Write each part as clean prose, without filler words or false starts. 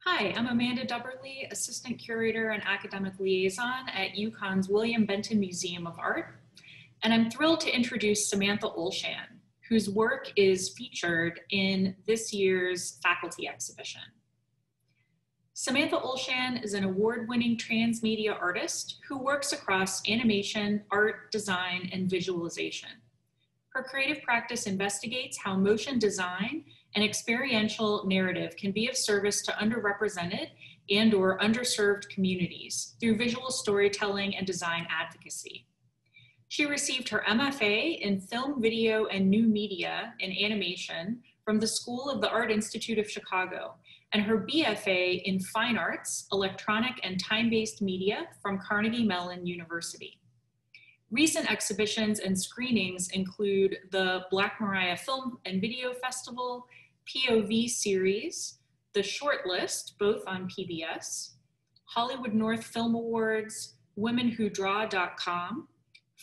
Hi, I'm Amanda Dubberly, Assistant Curator and Academic Liaison at UConn's William Benton Museum of Art, and I'm thrilled to introduce Samantha Olschan, whose work is featured in this year's faculty exhibition. Samantha Olschan is an award-winning transmedia artist who works across animation, art, design, and visualization. Her creative practice investigates how motion design and experiential narrative can be of service to underrepresented and/or underserved communities through visual storytelling and design advocacy. She received her MFA in Film, Video, and New Media in Animation from the School of the Art Institute of Chicago, and her BFA in Fine Arts, Electronic and Time-Based Media from Carnegie Mellon University. Recent exhibitions and screenings include the Black Mariah Film and Video Festival, POV Series, The Shortlist, both on PBS, Hollywood North Film Awards, WomenWhoDraw.com,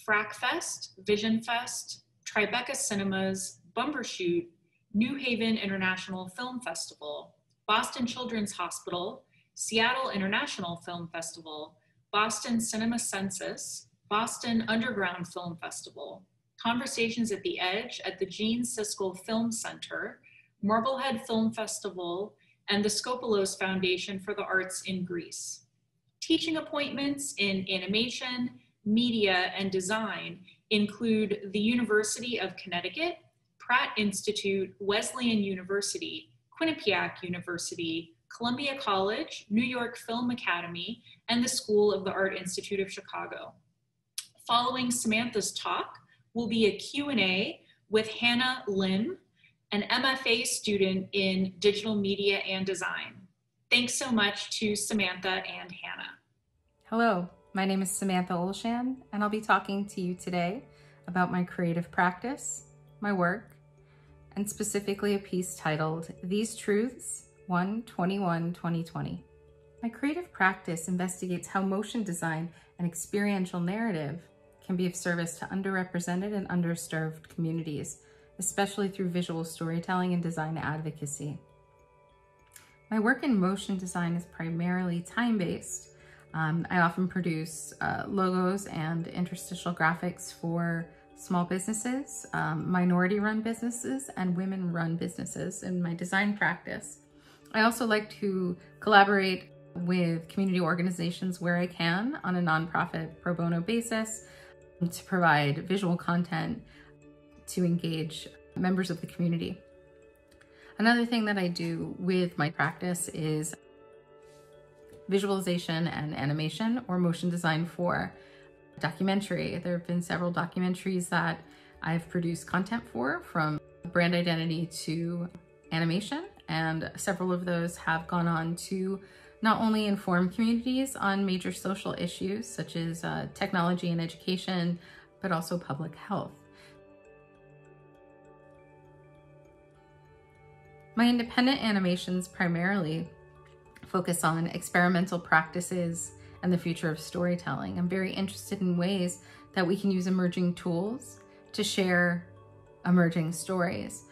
FracFest, Vision Fest, Tribeca Cinemas, Bumbershoot, New Haven International Film Festival, Boston Children's Hospital, Seattle International Film Festival, Boston Cinema Census, Boston Underground Film Festival, Conversations at the Edge at the Gene Siskel Film Center, Marblehead Film Festival, and the Skopelos Foundation for the Arts in Greece. Teaching appointments in animation, media, and design include the University of Connecticut, Pratt Institute, Wesleyan University, Quinnipiac University, Columbia College, New York Film Academy, and the School of the Art Institute of Chicago. Following Samantha's talk will be a Q&A with Hannah Lim, an MFA student in digital media and design. Thanks so much to Samantha and Hannah. Hello, my name is Samantha Olschan, and I'll be talking to you today about my creative practice, my work, and specifically a piece titled These Truths, 1/21/2020. My creative practice investigates how motion design and experiential narrative can be of service to underrepresented and underserved communities, especially through visual storytelling and design advocacy. My work in motion design is primarily time-based. I often produce logos and interstitial graphics for small businesses, minority-run businesses, and women-run businesses in my design practice. I also like to collaborate with community organizations where I can on a nonprofit pro bono basis to provide visual content to engage members of the community. Another thing that I do with my practice is visualization and animation or motion design for documentary. There have been several documentaries that I've produced content for, from brand identity to animation, and several of those have gone on to not only inform communities on major social issues such as technology and education, but also public health. My independent animations primarily focus on experimental practices and the future of storytelling. I'm very interested in ways that we can use emerging tools to share emerging stories.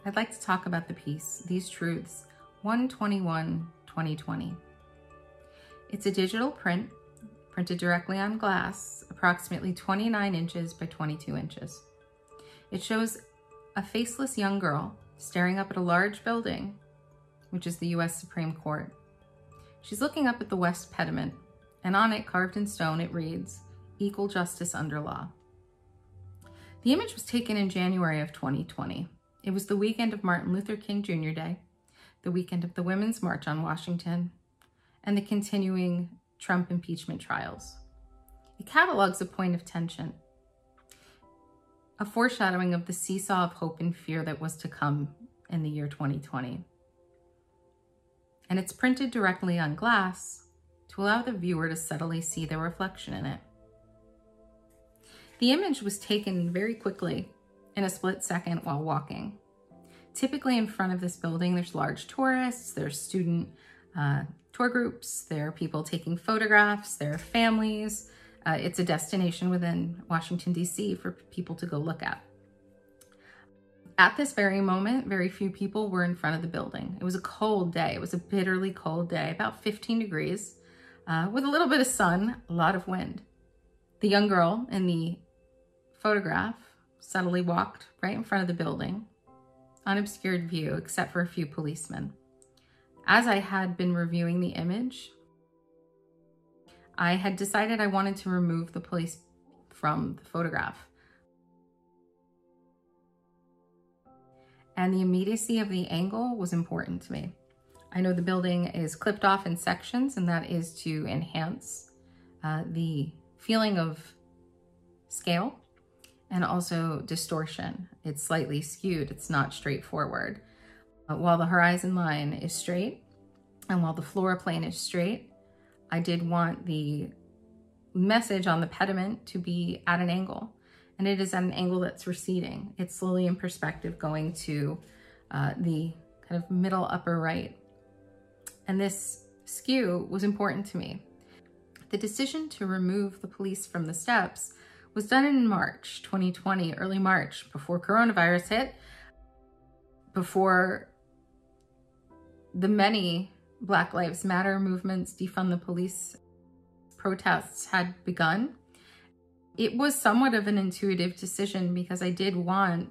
I'd like to talk about the piece, These Truths, 1/21/2020. It's a digital print, printed directly on glass, approximately 29 inches by 22 inches. It shows a faceless young girl staring up at a large building, which is the US Supreme Court. She's looking up at the West Pediment, and on it, carved in stone, it reads, "Equal justice under law." The image was taken in January of 2020. It was the weekend of Martin Luther King Jr. Day, the weekend of the Women's March on Washington, and the continuing Trump impeachment trials. It catalogs a point of tension, a foreshadowing of the seesaw of hope and fear that was to come in the year 2020. And it's printed directly on glass to allow the viewer to subtly see their reflection in it. The image was taken very quickly in a split second while walking. Typically in front of this building, there's large tourists, there's student tour groups, there are people taking photographs, there are families. It's a destination within Washington, D.C. for people to go look at. At this very moment, very few people were in front of the building. It was a cold day. It was a bitterly cold day, about 15 degrees, with a little bit of sun, a lot of wind. The young girl in the photograph subtly walked right in front of the building, unobscured view except for a few policemen. As I had been reviewing the image, I had decided I wanted to remove the police from the photograph. And the immediacy of the angle was important to me. I know the building is clipped off in sections, and that is to enhance the feeling of scale and also distortion. It's slightly skewed, it's not straightforward. While the horizon line is straight and while the floor plane is straight, I did want the message on the pediment to be at an angle. And it is at an angle that's receding. It's slowly in perspective going to the kind of middle upper right. And this skew was important to me. The decision to remove the police from the steps was done in March 2020, early March, before coronavirus hit, before the many Black Lives Matter movements, defund the police protests had begun. It was somewhat of an intuitive decision because I did want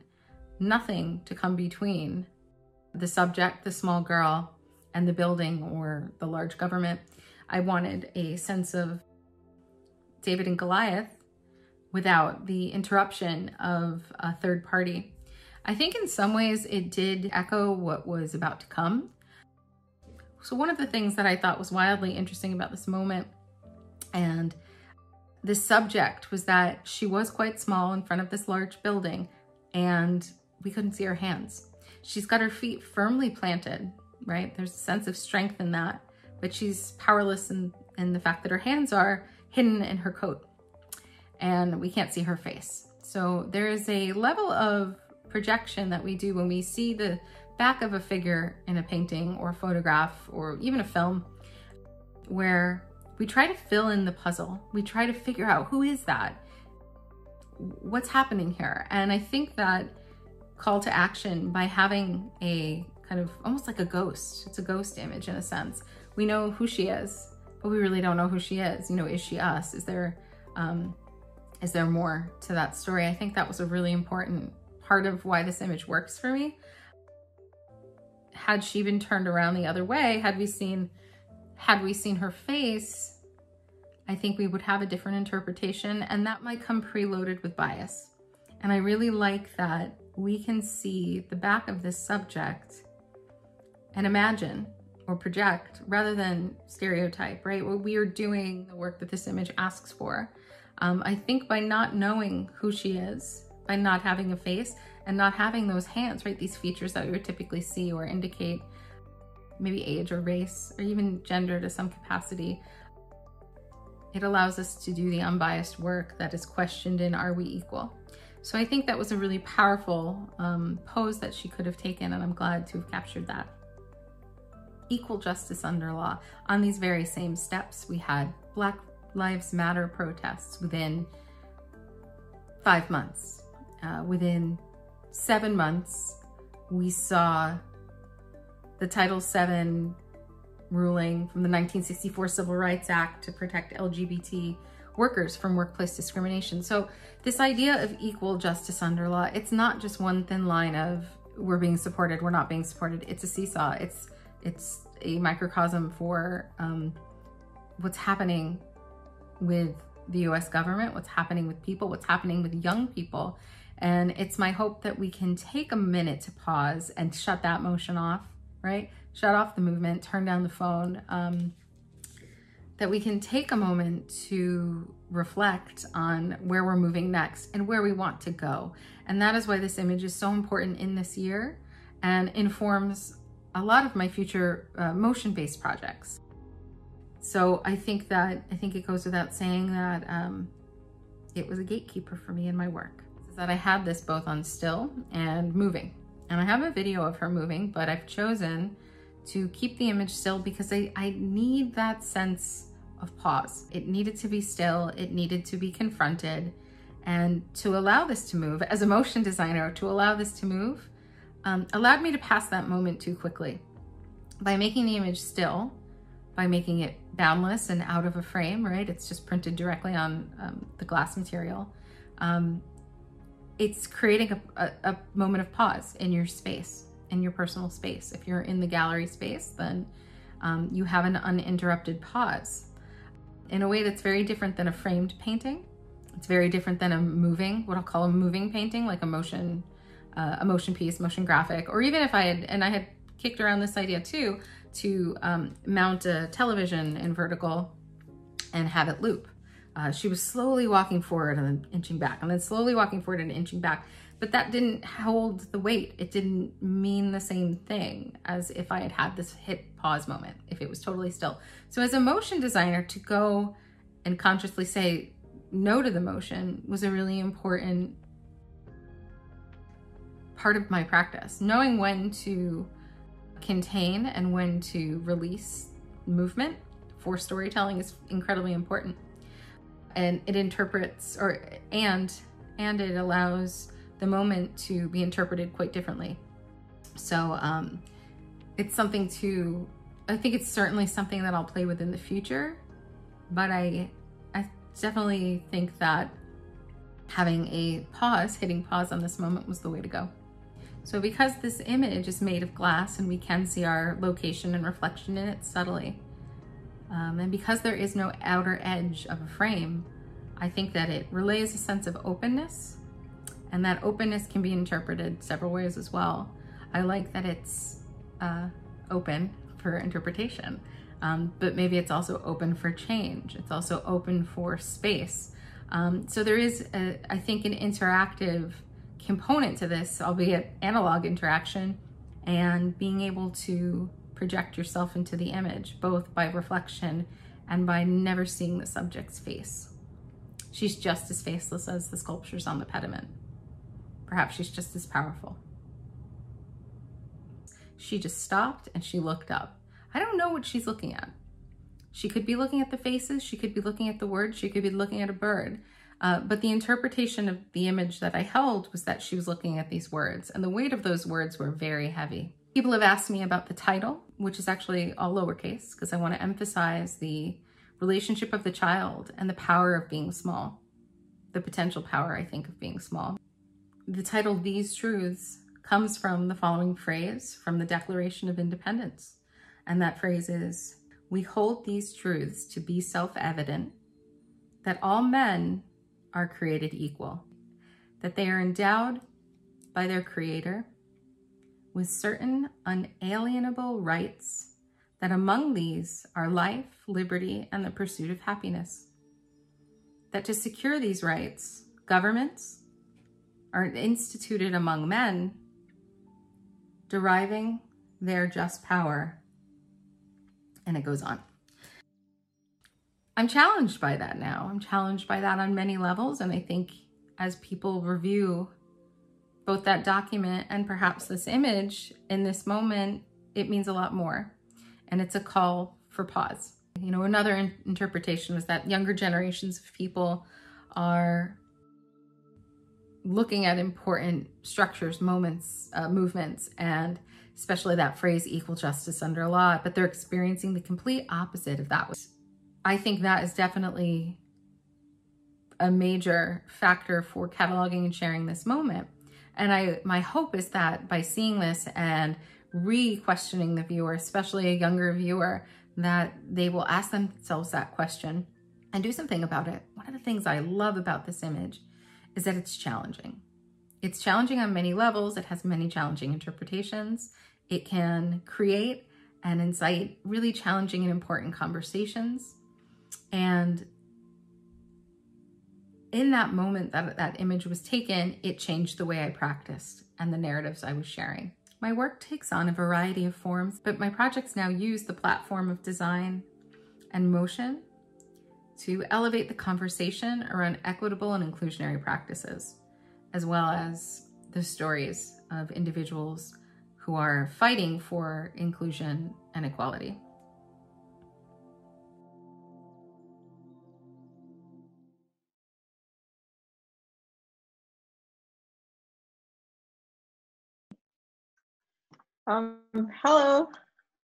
nothing to come between the subject, the small girl, and the building or the large government. I wanted a sense of David and Goliath without the interruption of a third party. I think in some ways it did echo what was about to come. So one of the things that I thought was wildly interesting about this moment and the subject was that she was quite small in front of this large building and we couldn't see her hands. She's got her feet firmly planted, right? There's a sense of strength in that, but she's powerless in the fact that her hands are hidden in her coat and we can't see her face. So there is a level of projection that we do when we see the back of a figure in a painting or a photograph or even a film where we try to fill in the puzzle. We try to figure out who is that? What's happening here? And I think that call to action by having a kind of almost like a ghost. It's a ghost image in a sense. We know who she is, but we really don't know who she is. You know, is she us? Is there more to that story? I think that was a really important part of why this image works for me. Had she been turned around the other way, had we seen her face, I think we would have a different interpretation, and that might come preloaded with bias. And I really like that we can see the back of this subject and imagine or project rather than stereotype, right? What we are doing, the work that this image asks for. I think by not knowing who she is, by not having a face and not having those hands, right? These features that we would typically see or indicate maybe age or race or even gender to some capacity. It allows us to do the unbiased work that is questioned in Are We Equal? So I think that was a really powerful pose that she could have taken, and I'm glad to have captured that. Equal justice under law. On these very same steps, we had Black Lives Matter protests within 5 months. Within 7 months, we saw the Title VII ruling from the 1964 Civil Rights Act to protect LGBT workers from workplace discrimination. So this idea of equal justice under law, it's not just one thin line of we're being supported, we're not being supported. It's a seesaw. It's a microcosm for what's happening with the US government, what's happening with people, what's happening with young people. And it's my hope that we can take a minute to pause and shut that motion off, right? Shut off the movement, turn down the phone, that we can take a moment to reflect on where we're moving next and where we want to go. And that is why this image is so important in this year and informs a lot of my future motion-based projects. So I think it goes without saying that it was a gatekeeper for me in my work. That I had this both on still and moving. And I have a video of her moving, but I've chosen to keep the image still because I need that sense of pause. It needed to be still, it needed to be confronted, and to allow this to move, as a motion designer, to allow this to move allowed me to pass that moment too quickly. By making the image still, by making it boundless and out of a frame, right? It's just printed directly on the glass material. It's creating a moment of pause in your space, in your personal space. If you're in the gallery space, then you have an uninterrupted pause in a way that's very different than a framed painting. It's very different than a moving, what I'll call a moving painting, like a motion piece, motion graphic, or even if I had kicked around this idea too, to mount a television in vertical and have it loop. She was slowly walking forward and then inching back, and then slowly walking forward and inching back. But that didn't hold the weight. It didn't mean the same thing as if I had had this hit pause moment, if it was totally still. So as a motion designer, to go and consciously say no to the motion was a really important part of my practice. Knowing when to contain and when to release movement for storytelling is incredibly important. And it interprets and it allows the moment to be interpreted quite differently. So it's something I think it's certainly something that I'll play with in the future, but I definitely think that having a pause, hitting pause on this moment was the way to go. So because this image is made of glass and we can see our location and reflection in it subtly, and because there is no outer edge of a frame, I think that it relays a sense of openness, and that openness can be interpreted several ways as well. I like that it's open for interpretation, but maybe it's also open for change. It's also open for space. So there is, I think, an interactive component to this, albeit analog interaction, and being able to project yourself into the image, both by reflection and by never seeing the subject's face. She's just as faceless as the sculptures on the pediment. Perhaps she's just as powerful. She just stopped and she looked up. I don't know what she's looking at. She could be looking at the faces, she could be looking at the words, she could be looking at a bird. But the interpretation of the image that I held was that she was looking at these words, and the weight of those words were very heavy. People have asked me about the title, which is actually all lowercase, because I want to emphasize the relationship of the child and the power of being small, the potential power, I think, of being small. The title, These Truths, comes from the following phrase from the Declaration of Independence. And that phrase is, "We hold these truths to be self-evident, that all men are created equal, that they are endowed by their Creator with certain unalienable rights, that among these are life, liberty, and the pursuit of happiness, that to secure these rights, governments are instituted among men, deriving their just power," and it goes on. I'm challenged by that now. I'm challenged by that on many levels, and I think as people review both that document and perhaps this image in this moment, it means a lot more. And it's a call for pause. You know, another interpretation was that younger generations of people are looking at important structures, moments, movements, and especially that phrase, equal justice under law, but they're experiencing the complete opposite of that. I think that is definitely a major factor for cataloging and sharing this moment. And my hope is that by seeing this and re-questioning the viewer, especially a younger viewer, that they will ask themselves that question and do something about it. One of the things I love about this image is that it's challenging. It's challenging on many levels. It has many challenging interpretations. It can create and incite really challenging and important conversations. And in that moment that that image was taken, it changed the way I practiced and the narratives I was sharing. My work takes on a variety of forms, but my projects now use the platform of design and motion to elevate the conversation around equitable and inclusionary practices, as well as the stories of individuals who are fighting for inclusion and equality. Hello,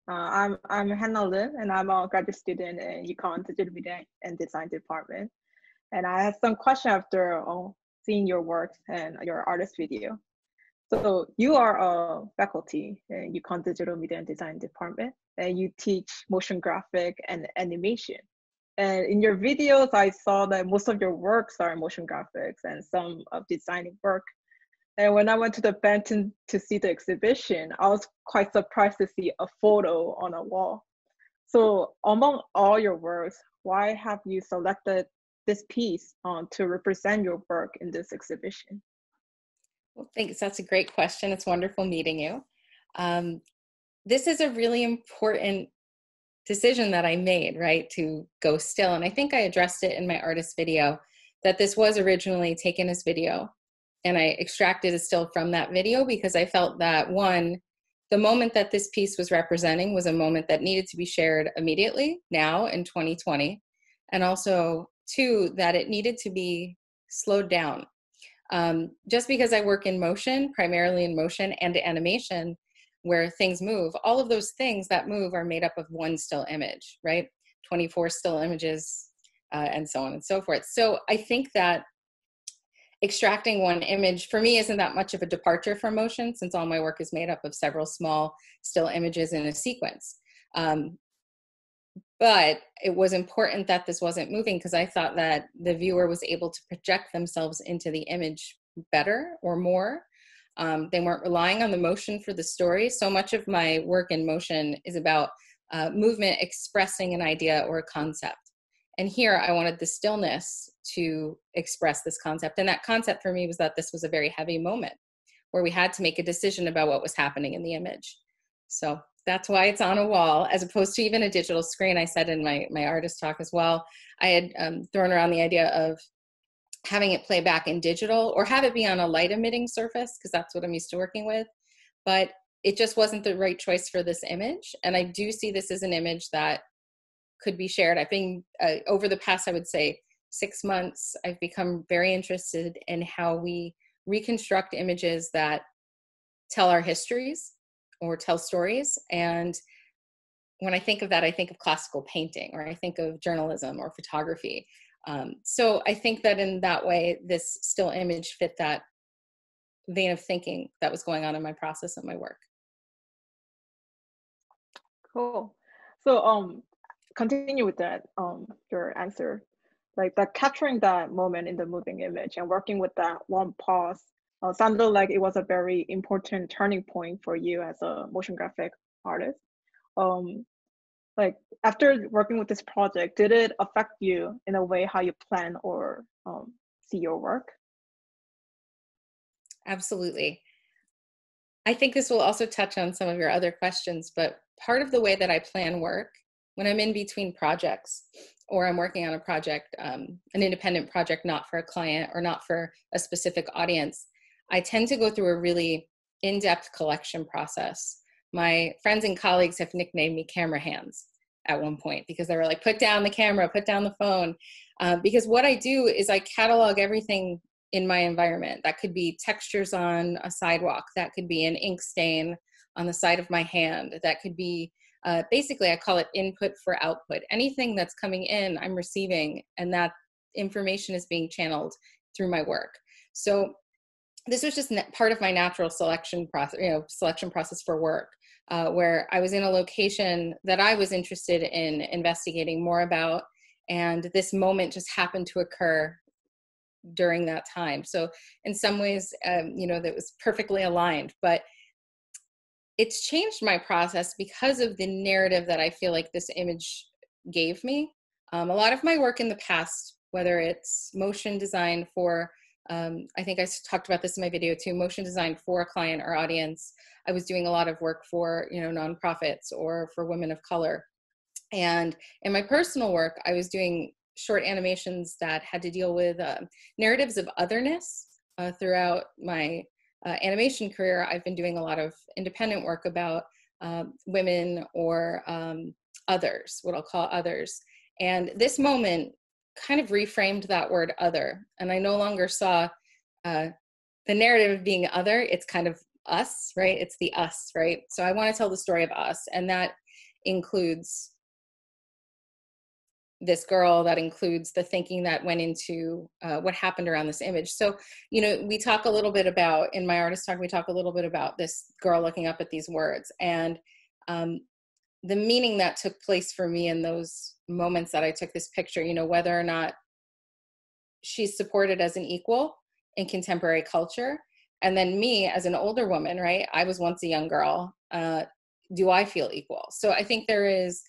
I'm Hannah Lim, and I'm a graduate student in UConn Digital Media and Design Department. And I had some question after seeing your work and your artist video. So you are a faculty in UConn Digital Media and Design Department, and you teach motion graphic and animation. And in your videos, I saw that most of your works are motion graphics and some of designing work. And when I went to the Benton to see the exhibition, I was quite surprised to see a photo on a wall. So among all your works, why have you selected this piece to represent your work in this exhibition? Well, thanks. That's a great question. It's wonderful meeting you. This is a really important decision that I made, right, to go still. And I think I addressed it in my artist video, that this was originally taken as video. And I extracted a still from that video because I felt that, one, the moment that this piece was representing was a moment that needed to be shared immediately, now in 2020. And also, two, that it needed to be slowed down. Just because I work in motion, primarily in motion and animation, where things move, all of those things that move are made up of one still image, right? 24 still images, and so on and so forth. So I think that extracting one image for me isn't that much of a departure from motion, since all my work is made up of several small still images in a sequence. But it was important that this wasn't moving because I thought that the viewer was able to project themselves into the image better or more. They weren't relying on the motion for the story. So much of my work in motion is about movement expressing an idea or a concept. And here I wanted the stillness to express this concept. And that concept for me was that this was a very heavy moment where we had to make a decision about what was happening in the image. So that's why it's on a wall as opposed to even a digital screen. I said in my artist talk as well, I had thrown around the idea of having it play back in digital or have it be on a light emitting surface, because that's what I'm used to working with. But it just wasn't the right choice for this image. And I do see this as an image that could be shared. I've been, over the past, I would say 6 months, I've become very interested in how we reconstruct images that tell our histories or tell stories. And when I think of that, I think of classical painting, or I think of journalism or photography. So I think that in that way, this still image fit that vein of thinking that was going on in my process and my work. Cool. So continue with that, your answer. Like that capturing that moment in the moving image and working with that one pause sounded like it was a very important turning point for you as a motion graphic artist. Like after working with this project, did it affect you in a way how you plan or see your work? Absolutely. I think this will also touch on some of your other questions, but part of the way that I plan work when I'm in between projects or I'm working on a project, an independent project, not for a client or not for a specific audience, I tend to go through a really in-depth collection process. My friends and colleagues have nicknamed me camera hands at one point because they were like, put down the camera, put down the phone. Because what I do is I catalog everything in my environment. That could be textures on a sidewalk. That could be an ink stain on the side of my hand. That could be, basically I call it input for output. Anything that's coming in, I'm receiving, and that information is being channeled through my work. So this was just part of my natural selection process for work, where I was in a location that I was interested in investigating more about, and this moment just happened to occur during that time. So in some ways, that was perfectly aligned, but it's changed my process because of the narrative that I feel like this image gave me. A lot of my work in the past, whether it's motion design for, I think I talked about this in my video too, motion design for a client or audience. I was doing a lot of work for, nonprofits or for women of color. And in my personal work, I was doing short animations that had to deal with narratives of otherness. Throughout my animation career, I've been doing a lot of independent work about women or others, what I'll call others. And this moment kind of reframed that word other. And I no longer saw the narrative of being other. It's kind of us, right? It's the us, right? So I want to tell the story of us, and that includes this girl, that includes the thinking that went into what happened around this image. So, we talk a little bit about, in my artist talk, we talk a little bit about this girl looking up at these words, and the meaning that took place for me in those moments that I took this picture, whether or not she's supported as an equal in contemporary culture. And then me as an older woman, right? I was once a young girl. Do I feel equal? So I think there is,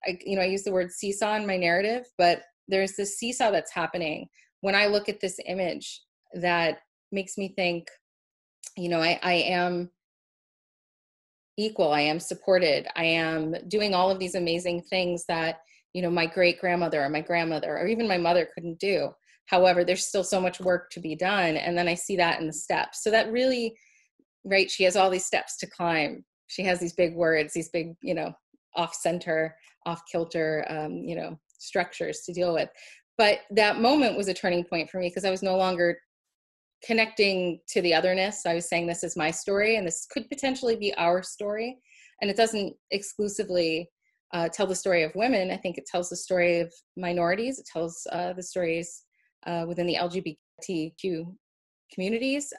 I use the word seesaw in my narrative, but there's this seesaw that's happening when I look at this image that makes me think, I am equal, I am supported, I am doing all of these amazing things that, my great grandmother or my grandmother or even my mother couldn't do. However, there's still so much work to be done. And then I see that in the steps. So that really, right, she has all these steps to climb. She has these big words, these big, off center, off kilter, structures to deal with. But that moment was a turning point for me because I was no longer connecting to the otherness. I was saying, this is my story and this could potentially be our story. And it doesn't exclusively tell the story of women. I think it tells the story of minorities. It tells the stories within the LGBTQ communities.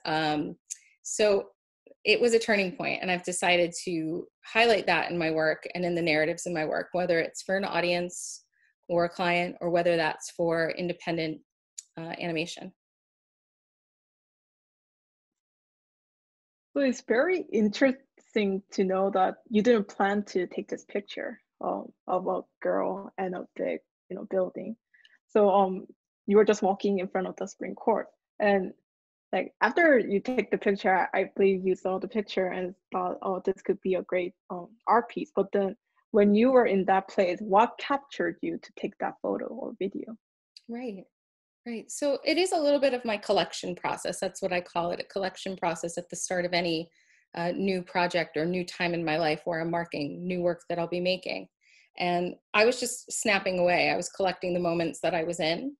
So it was a turning point, and I've decided to highlight that in my work and in the narratives in my work, whether it's for an audience or a client, or whether that's for independent animation. So it's very interesting to know that you didn't plan to take this picture of a girl and a big, building. So you were just walking in front of the Supreme Court, and like after you take the picture, I believe you saw the picture and thought, oh, this could be a great art piece. But then when you were in that place, what captured you to take that photo or video? Right. Right. So it is a little bit of my collection process. That's what I call it, a collection process at the start of any new project or new time in my life where I'm marking new work that I'll be making. And I was just snapping away. I was collecting the moments that I was in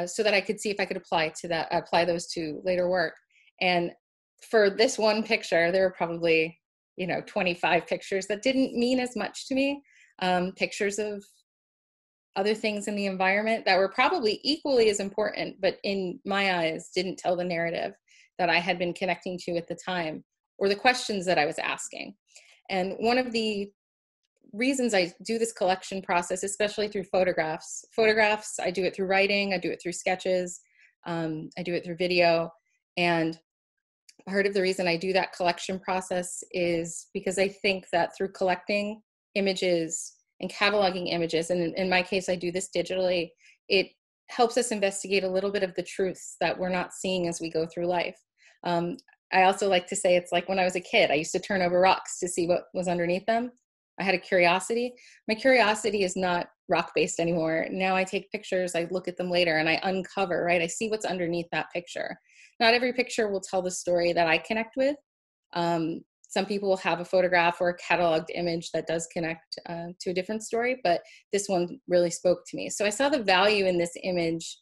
so that I could see if I could apply those to later work. And for this one picture, there were probably, 25 pictures that didn't mean as much to me. Pictures of other things in the environment that were probably equally as important, but in my eyes didn't tell the narrative that I had been connecting to at the time, or the questions that I was asking. And one of the reasons I do this collection process, especially through photographs, I do it through writing, I do it through sketches, I do it through video. And part of the reason I do that collection process is because I think that through collecting images and cataloging images, and in my case, I do this digitally, it helps us investigate a little bit of the truths that we're not seeing as we go through life. I also like to say it's like when I was a kid, I used to turn over rocks to see what was underneath them. I had a curiosity. My curiosity is not rock-based anymore. Now I take pictures, I look at them later, and I uncover, right? I see what's underneath that picture. Not every picture will tell the story that I connect with. Some people will have a photograph or a cataloged image that does connect to a different story, but this one really spoke to me. So I saw the value in this image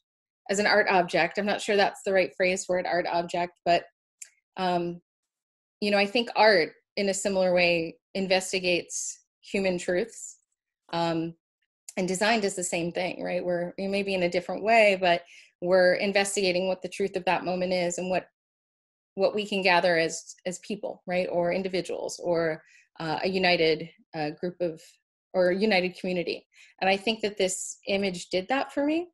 as an art object. I'm not sure that's the right phrase for it, art object, but I think art in a similar way investigates human truths. And design does the same thing, right? We're maybe in a different way, but we're investigating what the truth of that moment is and what we can gather as people, right? Or individuals, or a united group of, or a united community. And I think that this image did that for me.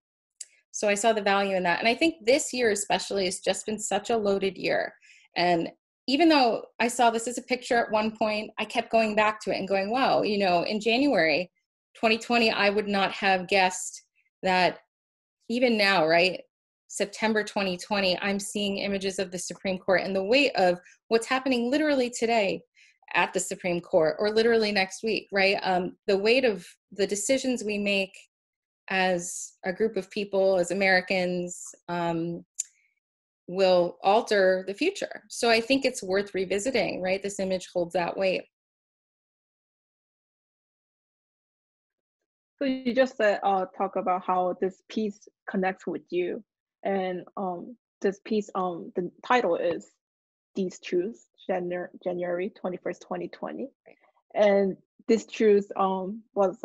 So I saw the value in that. And I think this year especially has just been such a loaded year. And even though I saw this as a picture at one point, I kept going back to it and going, wow, in January 2020, I would not have guessed that even now, right? September 2020, I'm seeing images of the Supreme Court and the weight of what's happening literally today at the Supreme Court, or literally next week, right? The weight of the decisions we make as a group of people, as Americans, will alter the future. So I think it's worth revisiting, right? This image holds that weight. So you just said, talk about how this piece connects with you, and this piece, the title is These Truths, January 21st, 2020. And this truth was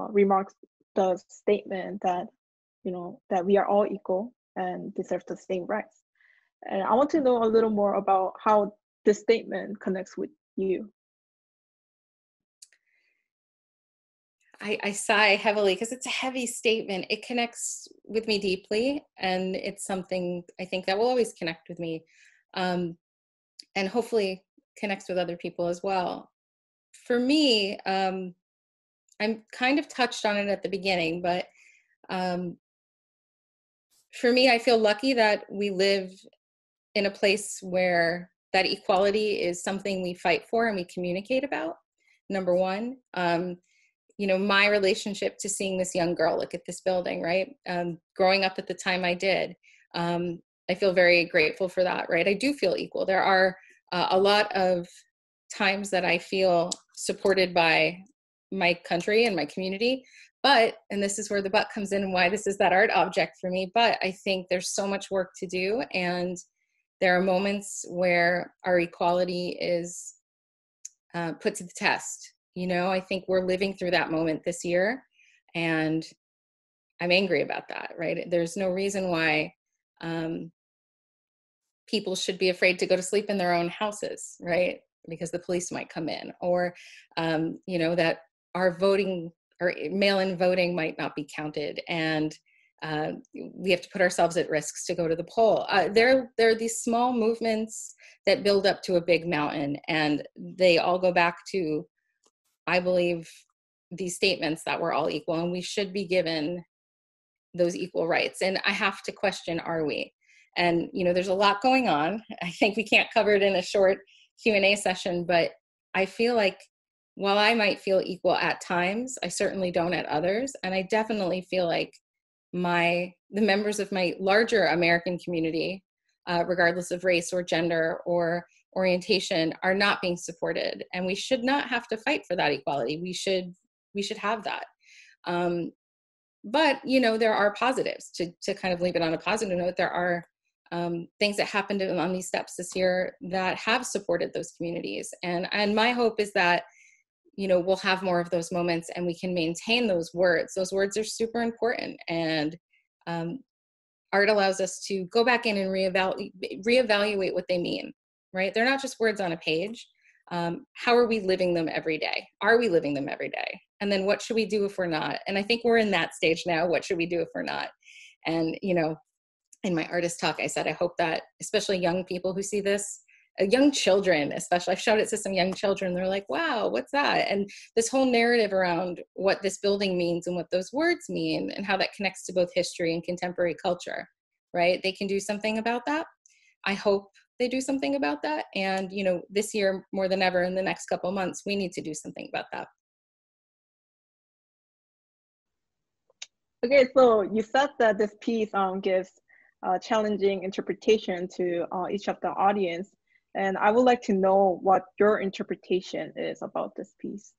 remarks the statement that, that we are all equal and deserve the same rights. And I want to know a little more about how this statement connects with you. I sigh heavily because it's a heavy statement. It connects with me deeply, and it's something I think that will always connect with me, and hopefully connects with other people as well. For me, I'm kind of touched on it at the beginning, but for me, I feel lucky that we live in a place where that equality is something we fight for and we communicate about, number one. My relationship to seeing this young girl look at this building, right? Growing up at the time I did, I feel very grateful for that, right? I do feel equal. There are a lot of times that I feel supported by my country and my community, and this is where the but comes in and why this is that art object for me, but I think there's so much work to do, and there are moments where our equality is put to the test. I think we're living through that moment this year, and I'm angry about that, right? There's no reason why people should be afraid to go to sleep in their own houses, right? Because the police might come in, or, that our voting or mail-in voting might not be counted, and we have to put ourselves at risks to go to the poll. There are these small movements that build up to a big mountain, and they all go back to, I believe, these statements that we're all equal and we should be given those equal rights. And I have to question, are we? And, there's a lot going on. I think we can't cover it in a short Q&A session, but I feel like while I might feel equal at times, I certainly don't at others. And I definitely feel like the members of my larger American community, regardless of race or gender or orientation, are not being supported, and we should not have to fight for that equality. We should have that. But there are positives. To kind of leave it on a positive note, there are things that happened on these steps this year that have supported those communities, and my hope is that we'll have more of those moments and we can maintain those words. Those words are super important, and art allows us to go back in and reevaluate what they mean, right? They're not just words on a page. How are we living them every day? Are we living them every day? And then what should we do if we're not? And I think we're in that stage now. What should we do if we're not? And, in my artist talk, I said, I hope that especially young people who see this, young children, especially, I've showed it to some young children. They're like, wow, what's that? And this whole narrative around what this building means and what those words mean and how that connects to both history and contemporary culture, right? They can do something about that. I hope they do something about that. And, this year more than ever, in the next couple of months, we need to do something about that. Okay, so you said that this piece gives challenging interpretation to each of the audience. And I would like to know what your interpretation is about this piece.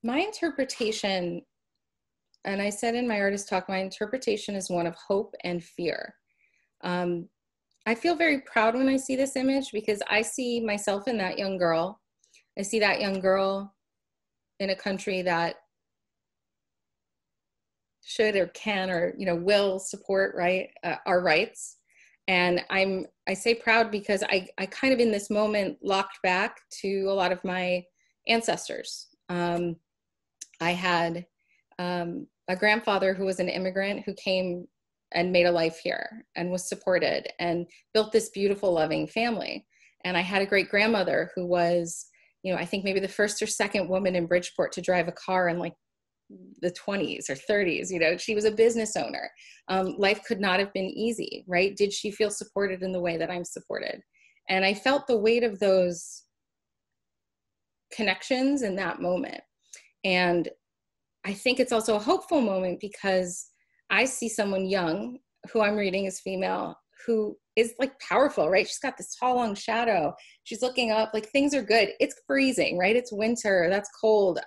My interpretation, and I said in my artist talk, my interpretation is one of hope and fear. I feel very proud when I see this image because I see myself in that young girl. I see that young girl in a country that should or can or will support our rights. And I say proud because I kind of in this moment locked back to a lot of my ancestors. I had a grandfather who was an immigrant who came and made a life here and was supported and built this beautiful, loving family. And I had a great grandmother who was, I think maybe the first or second woman in Bridgeport to drive a car in like the 20s or 30s. She was a business owner. Life could not have been easy, right? Did she feel supported in the way that I'm supported? And I felt the weight of those connections in that moment. And I think it's also a hopeful moment because I see someone young who I'm reading is female, who is like powerful, right? She's got this tall, long shadow. She's looking up, like things are good. It's freezing, right? It's winter, that's cold.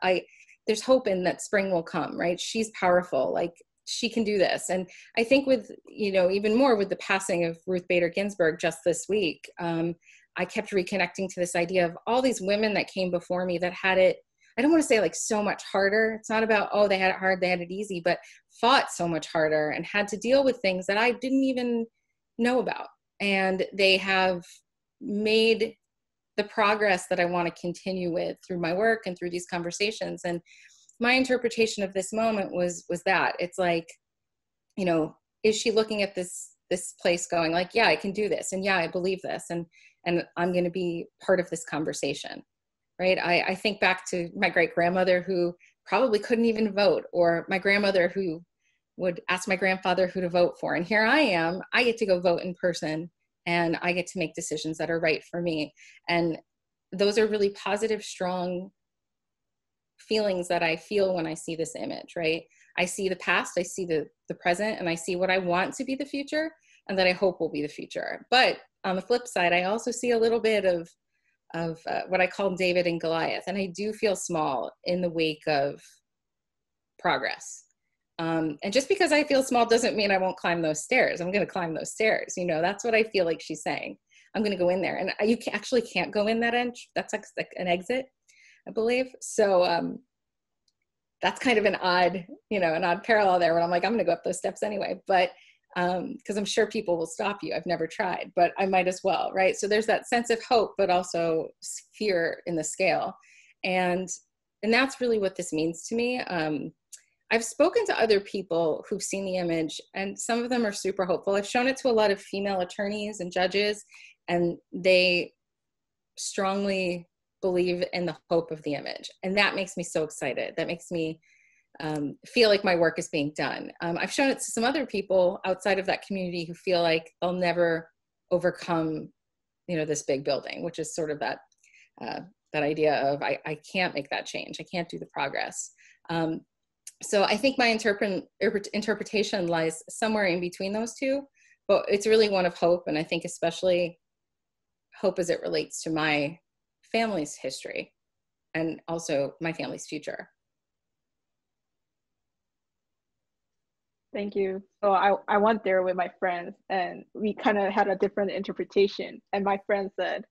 There's hope in that spring will come, right? She's powerful. Like she can do this. And I think with, even more with the passing of Ruth Bader Ginsburg just this week, I kept reconnecting to this idea of all these women that came before me that had it, I don't want to say like so much harder. It's not about, oh, they had it hard, they had it easy, but fought so much harder and had to deal with things that I didn't even know about. And they have made the progress that I want to continue with through my work and through these conversations. And my interpretation of this moment was that it's like, is she looking at this place going like, yeah, I can do this. And yeah, I believe this. And I'm going to be part of this conversation, right? I think back to my great grandmother who probably couldn't even vote, or my grandmother who would ask my grandfather who to vote for. And here I am, I get to go vote in person, and I get to make decisions that are right for me. And those are really positive, strong feelings that I feel when I see this image, right? I see the past, I see the present, and I see what I want to be the future and that I hope will be the future. But on the flip side, I also see a little bit of what I call David and Goliath. And I do feel small in the wake of progress. And just because I feel small doesn't mean I won't climb those stairs. I'm going to climb those stairs. That's what I feel like she's saying. I'm going to go in there. And you actually can't go in that end. That's like an exit, I believe. So that's kind of an odd parallel there when I'm like, I'm going to go up those steps anyway. But because I'm sure people will stop you. I've never tried, but I might as well, right? So there's that sense of hope, but also fear in the scale. And that's really what this means to me. I've spoken to other people who've seen the image, and some of them are super hopeful. I've shown it to a lot of female attorneys and judges, and they strongly believe in the hope of the image. And that makes me so excited. That makes me feel like my work is being done. I've shown it to some other people outside of that community who feel like they'll never overcome, this big building, which is sort of that idea of I can't make that change. I can't do the progress. So I think my interpretation lies somewhere in between those two, but it's really one of hope. And I think especially hope as it relates to my family's history and also my family's future. Thank you. So I went there with my friends, and we kind of had a different interpretation. And my friend said,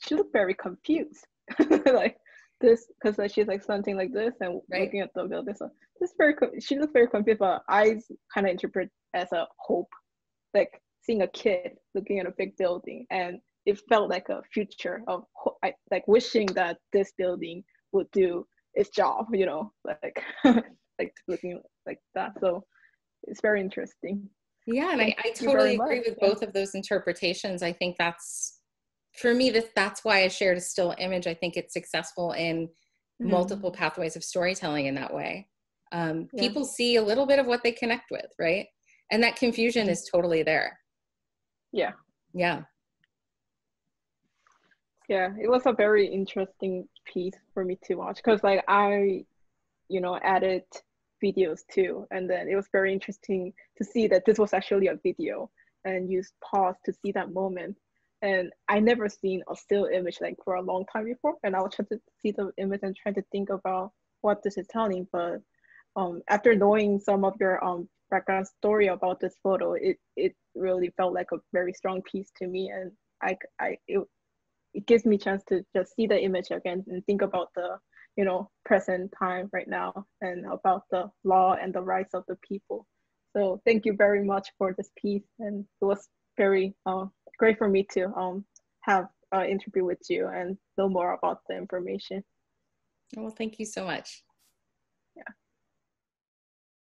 she looked very confused. Like this, because she's like something like this and right. Looking at the building. So she looked very confused, but I kind of interpret as a hope, like seeing a kid looking at a big building, and it felt like a future of like wishing that this building would do its job, like like looking like that. So it's very interesting. Yeah, and I totally agree with both of those interpretations. I think that's, for me, that's why I shared a still image. I think it's successful in multiple pathways of storytelling in that way. People see a little bit of what they connect with, right? And that confusion is totally there. Yeah. Yeah. Yeah, it was a very interesting piece for me to watch, because like I, added videos too, and then it was very interesting to see that this was actually a video, and you pause to see that moment. And I never seen a still image like for a long time before, and I was trying to see the image and trying to think about what this is telling. But after knowing some of your background story about this photo, it really felt like a very strong piece to me, and it gives me a chance to just see the image again and think about the present time right now, and about the law and the rights of the people. So thank you very much for this piece, and it was very great for me to have an interview with you and know more about the information. Well, thank you so much.